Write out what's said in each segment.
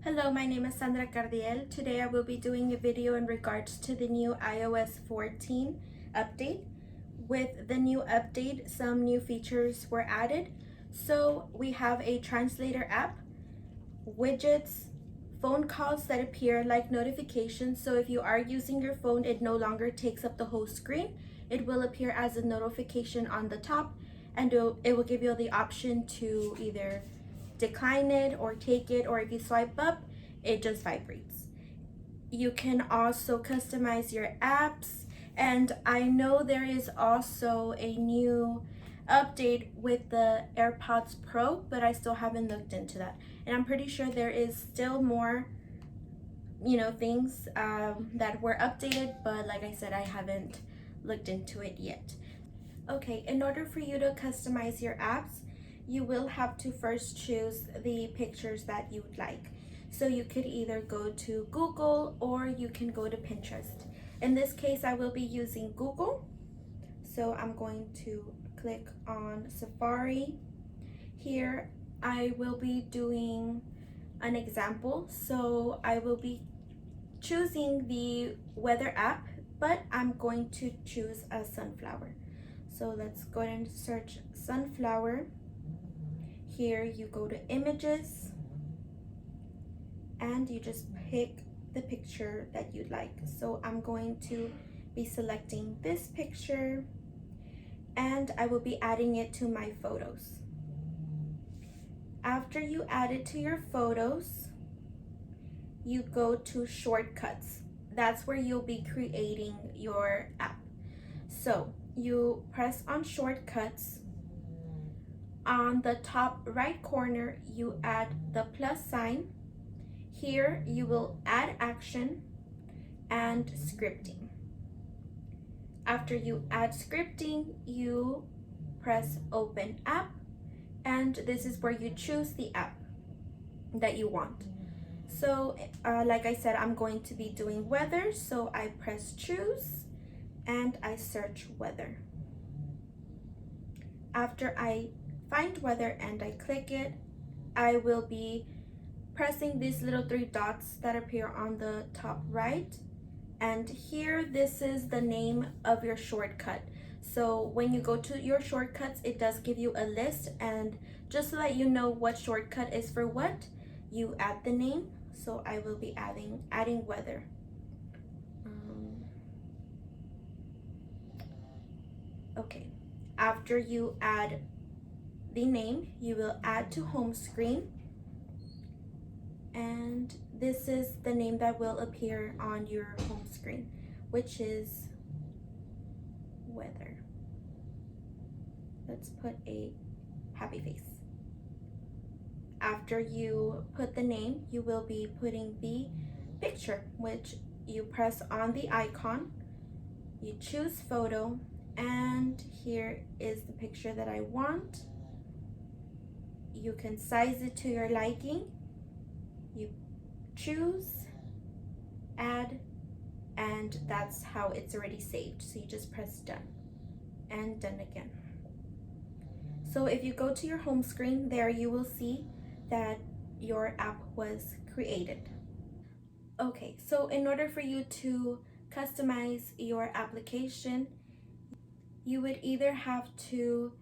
Hello, my name is Sandra. Today I will be doing a video in regards to the new iOS 14 update. With the new update, some new features were added. So we have a translator app, widgets, phone calls that appear like notifications. So if you are using your phone, it no longer takes up the whole screen. It will appear as a notification on the top, and it will give you the option to either decline it or take it, or if you swipe up, it just vibrates. You can also customize your apps, and I know there is also a new update with the AirPods Pro, but I still haven't looked into that. And I'm pretty sure there is still more, things that were updated, but like I said, I haven't looked into it yet. Okay, in order for you to customize your apps, you will have to first choose the pictures that you would like. So you could either go to Google or you can go to Pinterest. In this case, I will be using Google. So I'm going to click on Safari. Here, I will be doing an example. So I will be choosing the weather app, but I'm going to choose a sunflower. So let's go ahead and search sunflower. Here you go to images and you just pick the picture that you'd like. So I'm going to be selecting this picture and I will be adding it to my photos. After you add it to your photos, you go to shortcuts. That's where you'll be creating your app. So you press on shortcuts. On the top right corner, you add the plus sign. Here you will add action and scripting. After you add scripting, you press open app, and this is where you choose the app that you want. So like I said, I'm going to be doing weather, so I press choose and I search weather. After I find weather and I click it, I will be pressing these little three dots that appear on the top right, and here this is the name of your shortcut. So when you go to your shortcuts, it does give you a list, and just to let you know what shortcut is for what, you add the name. So I will be adding weather. Okay, after you add the name, you will add to home screen, and this is the name that will appear on your home screen, which is weather. Let's put a happy face. After you put the name, you will be putting the picture, which you press on the icon, you choose photo, and here is the picture that I want. You can size it to your liking. You choose, add, and that's how it's already saved. So you just press done and done again. So if you go to your home screen, there you will see that your app was created. Okay, so in order for you to customize your application, you would either have to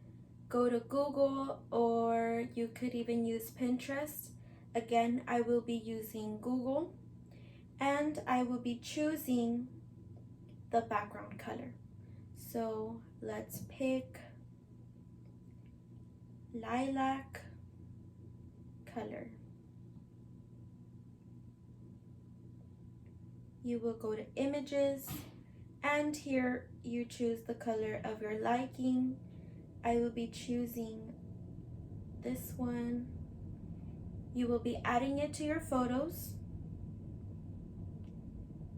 go to Google or you could even use Pinterest. Again, I will be using Google, and I will be choosing the background color. So let's pick lilac color. You will go to images, and here you choose the color of your liking. I will be choosing this one. You will be adding it to your photos,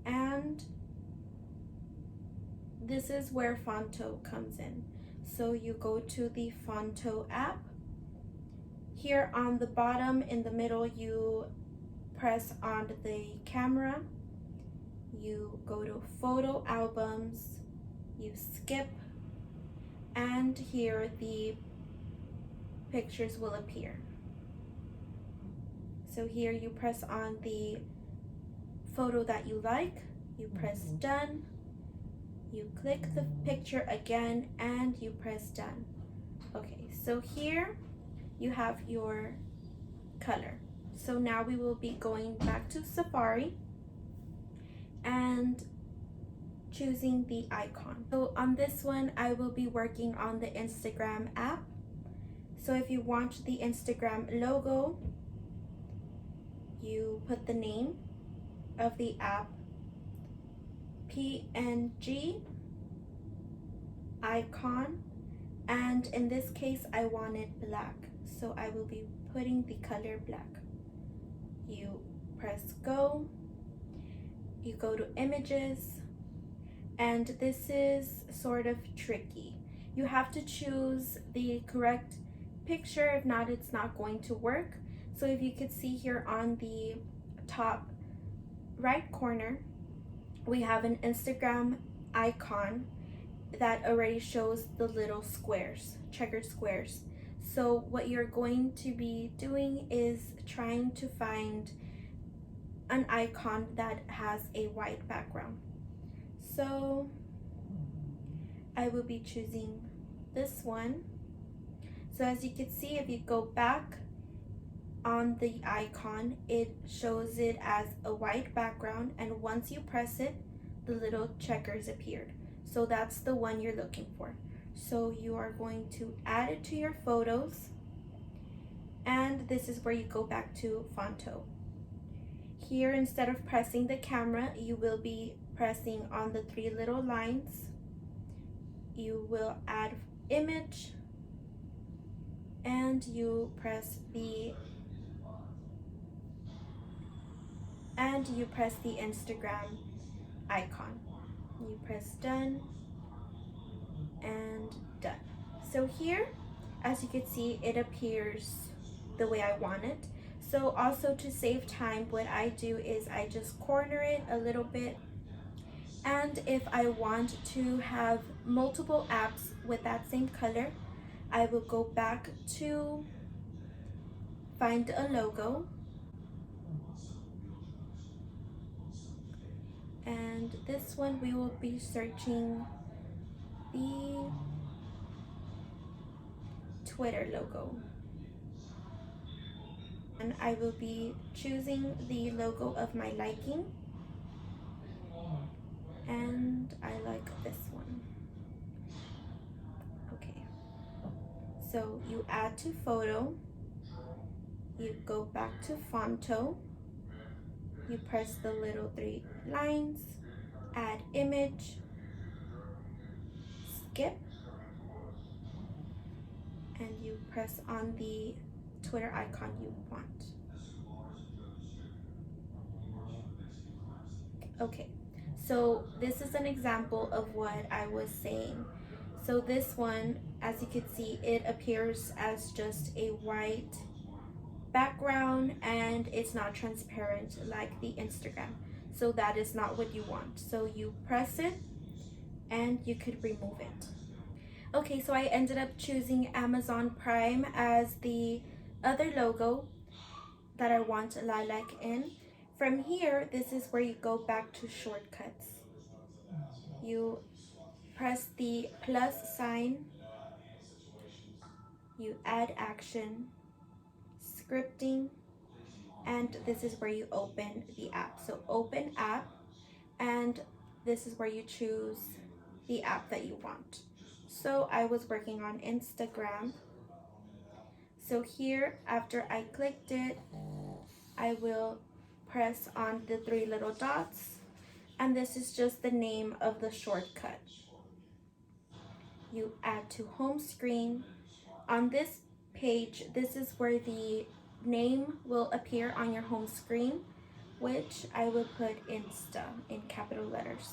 and this is where Fonto comes in. So you go to the Fonto app. Here on the bottom in the middle, you press on the camera, you go to photo albums, you skip, and here the pictures will appear. So here you press on the photo that you like, you press done, you click the picture again, and you press done. Okay, so here you have your color. So now we will be going back to Safari and choosing the icon. So on this one, I will be working on the Instagram app. So if you want the Instagram logo, you put the name of the app, PNG, icon, and in this case, I want it black. So I will be putting the color black. You press go, you go to images, and this is sort of tricky. You have to choose the correct picture, if not, it's not going to work. So if you could see here on the top right corner, we have an Instagram icon that already shows the little squares, checkered squares. So what you're going to be doing is trying to find an icon that has a white background. So I will be choosing this one. So as you can see, if you go back on the icon, it shows it as a white background, and once you press it, the little checkers appeared. So that's the one you're looking for. So you are going to add it to your photos, and this is where you go back to Fonto. Here, instead of pressing the camera, you will be pressing on the three little lines. You will add image, and you press the Instagram icon. You press done and done. So here, as you can see, it appears the way I want it. So also, to save time, what I do is I just corner it a little bit. And if I want to have multiple apps with that same color, I will go back to find a logo, and this one we will be searching the Twitter logo, and I will be choosing the logo of my liking, and I like this one. Okay, so you add to photo, you go back to Fonto, you press the little three lines, add image, skip, and you press on the Twitter icon you want. Okay, so this is an example of what I was saying. So this one, as you can see, it appears as just a white background and it's not transparent like the Instagram. So that is not what you want. So you press it and you could remove it. Okay, so I ended up choosing Amazon Prime as the other logo that I want lilac in. From here, this is where you go back to shortcuts. You press the plus sign, you add action, scripting, and this is where you open the app. So open app, and this is where you choose the app that you want. So I was working on Instagram. So here, after I clicked it, I will press on the three little dots, and this is just the name of the shortcut. You add to home screen. On this page, this is where the name will appear on your home screen, which I will put Insta in capital letters.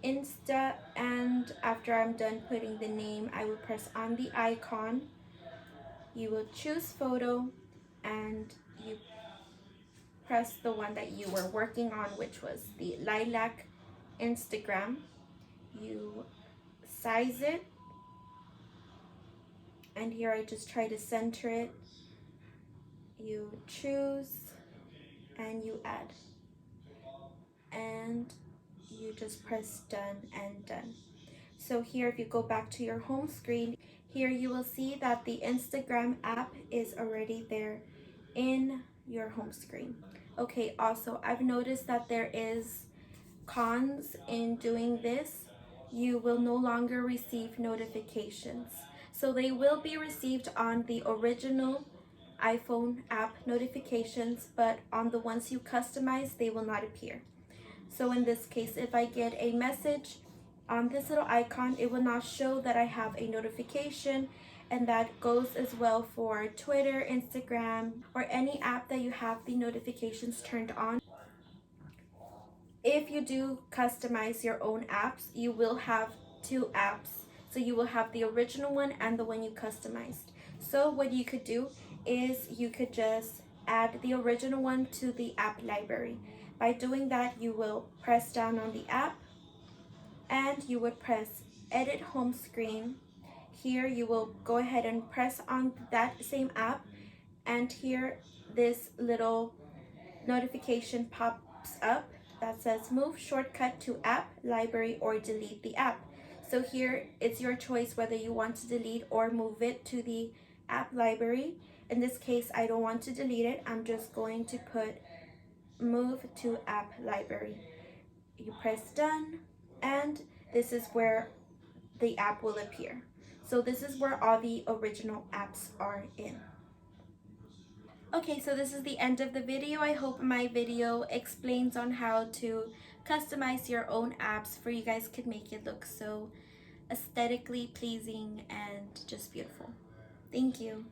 Insta, and after I'm done putting the name, I will press on the icon. You will choose photo, and you press the one that you were working on, which was the lilac Instagram. You size it, and here I just try to center it. You choose and you add, and you just press done and done. So here, if you go back to your home screen, here you will see that the Instagram app is already there in your home screen. Okay, also I've noticed that there is cons in doing this. You will no longer receive notifications. So they will be received on the original iPhone app notifications, but on the ones you customize, they will not appear. So in this case, if I get a message on this little icon, it will not show that I have a notification, and that goes as well for Twitter, Instagram, or any app that you have the notifications turned on. If you do customize your own apps, you will have two apps. So you will have the original one and the one you customized. So what you could do is you could just add the original one to the app library. By doing that, you will press down on the app and you would press edit home screen. Here you will go ahead and press on that same app, and here this little notification pops up that says move shortcut to app library or delete the app. So here it's your choice whether you want to delete or move it to the app library. In this case, I don't want to delete it. I'm just going to put move to app library. You press done, and this is where the app will appear. So this is where all the original apps are in. Okay, so this is the end of the video. I hope my video explains on how to customize your own apps for you guys could make it look so aesthetically pleasing and just beautiful. Thank you.